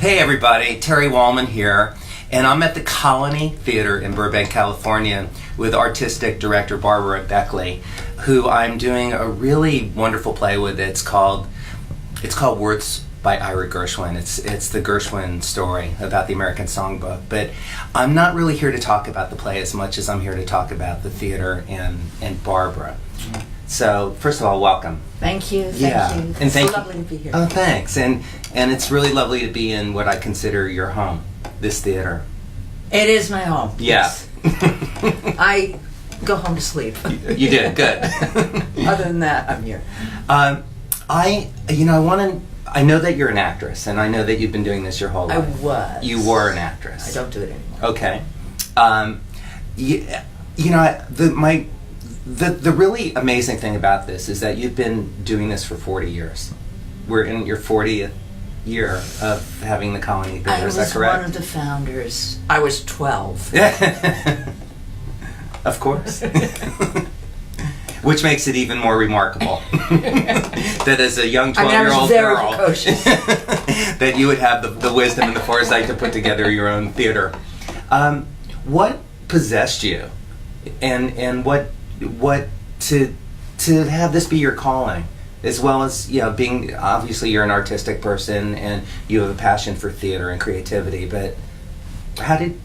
Hey everybody, Terry Wollman here, and I'm at the Colony Theater in Burbank, California with artistic director Barbara Beckley, who I'm doing a really wonderful play with. It's called Words by Ira Gershwin. It's the Gershwin story about the American Songbook, but I'm not really here to talk about the play as much as I'm here to talk about the theater and Barbara. So, first of all, welcome. Thank you. Yeah. And it's so lovely to be here. Oh, thanks. And it's really lovely to be in what I consider your home, this theater. It is my home. Yeah. Yes. I go home to sleep. You did, good. Other than that, I'm here. I know that you're an actress, and I know that you've been doing this your whole life. I was. You were an actress. I don't do it anymore. Okay. The really amazing thing about this is that you've been doing this for 40 years. We're in your 40th year of having the Colony Theater, is that correct? I was one of the founders. I was 12. Of course. Which makes it even more remarkable that as a young 12-year-old girl that you would have the wisdom and the foresight to put together your own theater. What possessed you, and what to have this be your calling, as well as being, obviously you're an artistic person and you have a passion for theater and creativity, but how did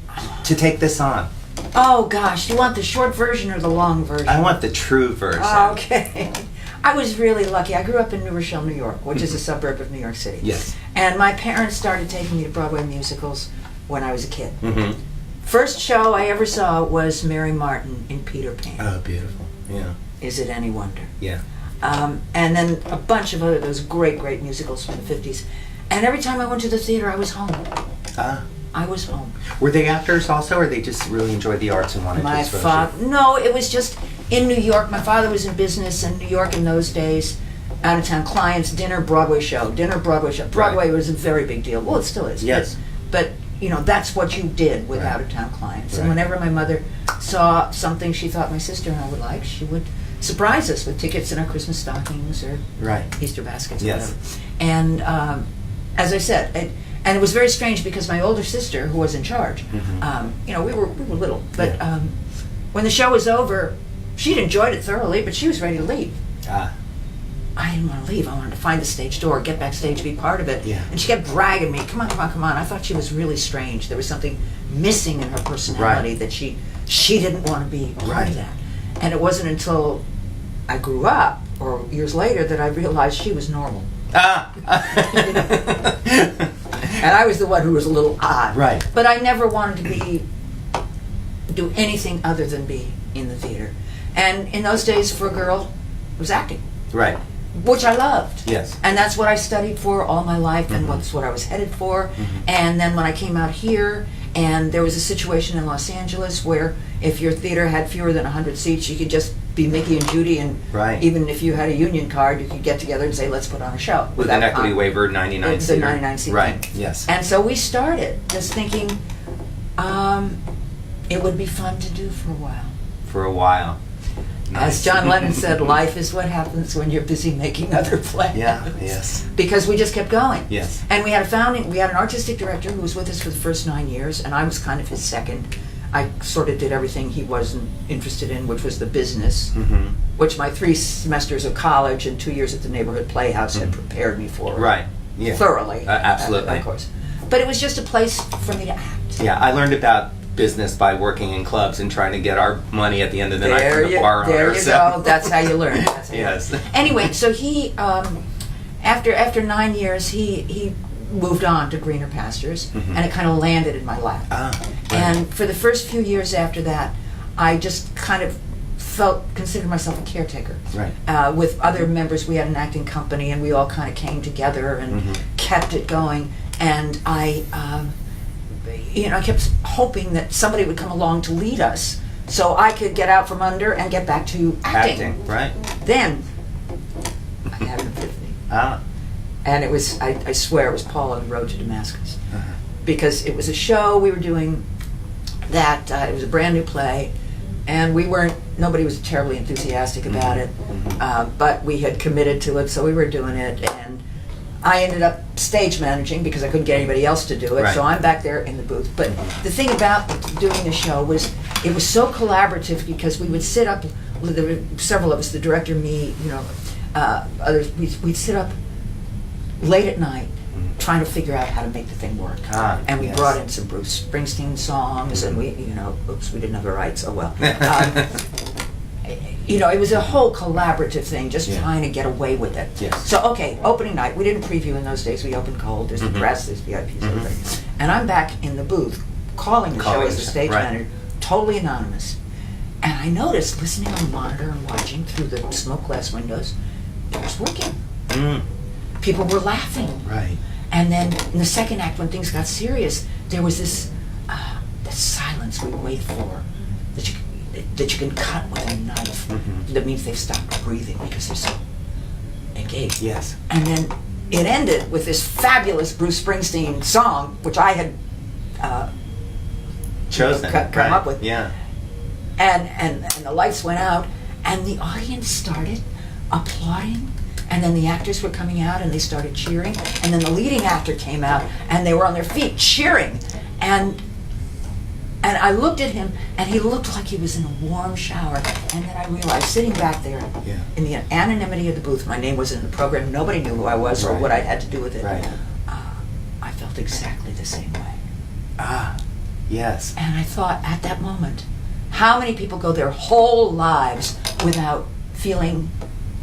to take this on? Oh gosh, you want the short version or the long version? I want the true version. Okay. I was really lucky. I grew up in New Rochelle, New York, which is a suburb of New York City. Yes. And my parents started taking me to Broadway musicals when I was a kid. Mm-hmm. First show I ever saw was Mary Martin in Peter Pan. Oh, beautiful. Yeah. Is it any wonder? Yeah. And then a bunch of other those great musicals from the 50s. And every time I went to the theater, I was home. I was home. Were they actors also, or they just really enjoyed the arts and wanted to expose you? No, it was just in New York. My father was in business in New York in those days. Out of town clients, dinner, Broadway show. Broadway was a very big deal. Well, it still is. Yes. But that's what you did with out of town clients. And whenever my mother saw something she thought my sister and I would like, she would surprise us with tickets in our Christmas stockings or Easter baskets, or whatever. And as I said, and it was very strange because my older sister, who was in charge, we were little, but when the show was over, she'd enjoyed it thoroughly, but she was ready to leave. I didn't want to leave. I wanted to find the stage door, get backstage, be part of it. Yeah. And she kept dragging me, come on. I thought she was really strange. There was something missing in her personality that she didn't want to be part of that. And it wasn't until I grew up, or years later, that I realized she was normal. And I was the one who was a little odd. Right. But I never wanted to do anything other than be in the theater. And in those days, for a girl, it was acting. Right. Which I loved. Yes. And that's what I studied for all my life, and that's what I was headed for. And then when I came out here, and there was a situation in Los Angeles where if your theater had fewer than 100 seats, you could just be Mickey and Judy, and even if you had a union card, you could get together and say, let's put on a show. With an equity waiver, 99 seater. The 99 seat. Right, yes. And so we started just thinking it would be fun to do for a while. For a while. Nice. As John Lennon said, life is what happens when you're busy making other plans. Yeah, yes. Because we just kept going. Yes. And we had an artistic director who was with us for the first 9 years, and I was kind of his second. I sort of did everything he wasn't interested in, which was the business, which my 3 semesters of college and 2 years at the neighborhood playhouse had prepared me for. Right. Yeah. Thoroughly. Absolutely. Of course. But it was just a place for me to act. Yeah, I learned about business by working in clubs and trying to get our money at the end of the night from the bar owner. There you go. That's how you learn. Yes. Anyway, so he, after 9 years, he moved on to greener pastures, and it kind of landed in my lap. And for the first few years after that, I just kind of considered myself a caretaker. Right. With other members, we had an acting company, and we all kind of came together and kept it going. And I kept hoping that somebody would come along to lead us, so I could get out from under and get back to acting. Right. Then I had an epiphany. And it was, I swear, it was Paul on the road to Damascus. Because it was a show we were doing that, it was a brand new play, and nobody was terribly enthusiastic about it, but we had committed to it, so we were doing it, and I ended up stage managing because I couldn't get anybody else to do it, Right. so I'm back there in the booth. But the thing about doing the show was it was so collaborative because we would sit up, there were several of us, the director, me, others, we'd sit up late at night trying to figure out how to make the thing work. And we brought in some Bruce Springsteen songs, and we didn't have the rights, oh well. It was a whole collaborative thing, just trying to get away with it. Yes. So, okay, opening night, we didn't preview in those days, we opened cold, there's the press, there's VIPs, everything. And I'm back in the booth, calling the show as the stage manager, totally anonymous. And I noticed, listening on the monitor and watching through the smoke glass windows, it was working. People were laughing. Right. And then in the second act, when things got serious, there was this silence we wait for that you can cut with a knife. That means they've stopped breathing because they're so engaged. Yes. And then it ended with this fabulous Bruce Springsteen song, which I had chosen, come up with. Yeah. And the lights went out, and the audience started applauding. And then the actors were coming out and they started cheering. And then the leading actor came out and they were on their feet cheering. And I looked at him and he looked like he was in a warm shower. And then I realized, sitting back there in the anonymity of the booth, my name was in the program, nobody knew who I was or what I had to do with it. Right. I felt exactly the same way. Yes. And I thought at that moment, how many people go their whole lives without feeling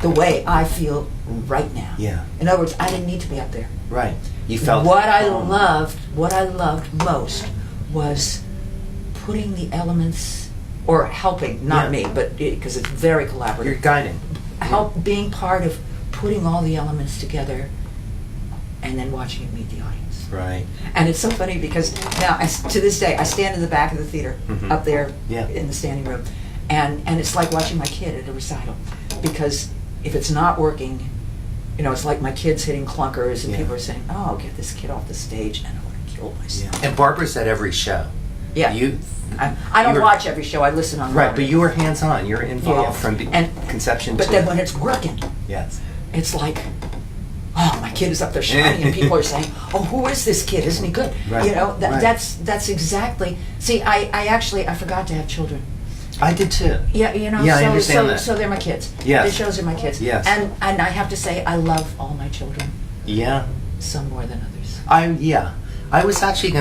the way I feel right now? Yeah. In other words, I didn't need to be up there. Right. You felt what I loved most was putting the elements, or helping, not me, but because it's very collaborative. You're guiding. Being part of putting all the elements together and then watching it meet the audience. Right. And it's so funny because now, to this day, I stand in the back of the theater, up there in the standing room, and it's like watching my kid at a recital, because if it's not working, it's like my kids hitting clunkers, and people are saying, "Oh, get this kid off the stage," and I want to kill myself. And Barbara's at every show. Yeah. I don't watch every show. I listen on. Right, but you were hands-on. You're involved from conception. But then when it's working, it's like, oh, my kid is up there shining, and people are saying, "Oh, who is this kid? Isn't he good?" Right. That's exactly. See, I forgot to have children. I did too. Yeah, I understand that. So they're my kids. Yes. The shows are my kids. Yes. And I have to say, I love all my children. Yeah. Some more than others. I was actually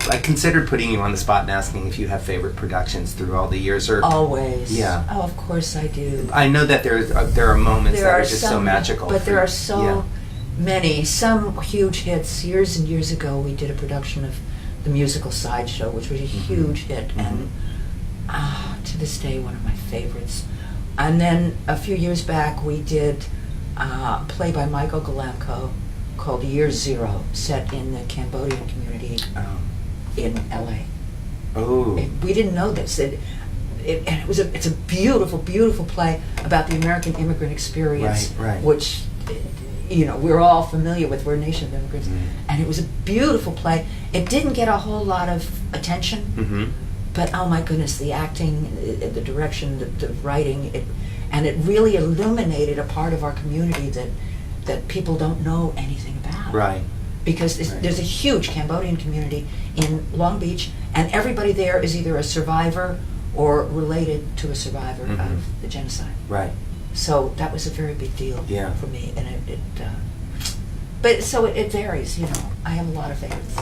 I considered putting you on the spot and asking if you have favorite productions through all the years, or always. Yeah. Oh, of course I do. I know that there are moments that are just so magical. But there are so many. Some huge hits. Years and years ago, we did a production of the musical Sideshow, which was a huge hit, and to this day, one of my favorites. And then a few years back, we did a play by Michael Galamko called Year Zero, set in the Cambodian community in LA. Oh. We didn't know this. It's a beautiful, beautiful play about the American immigrant experience, which we're all familiar with. We're a nation of immigrants, and it was a beautiful play. It didn't get a whole lot of attention, but oh my goodness, the acting, the direction, the writing, and it really illuminated a part of our community that people don't know anything about. Right. Because there's a huge Cambodian community in Long Beach, and everybody there is either a survivor or related to a survivor of the genocide. Right. So that was a very big deal for me, and but it varies. I have a lot of favorites.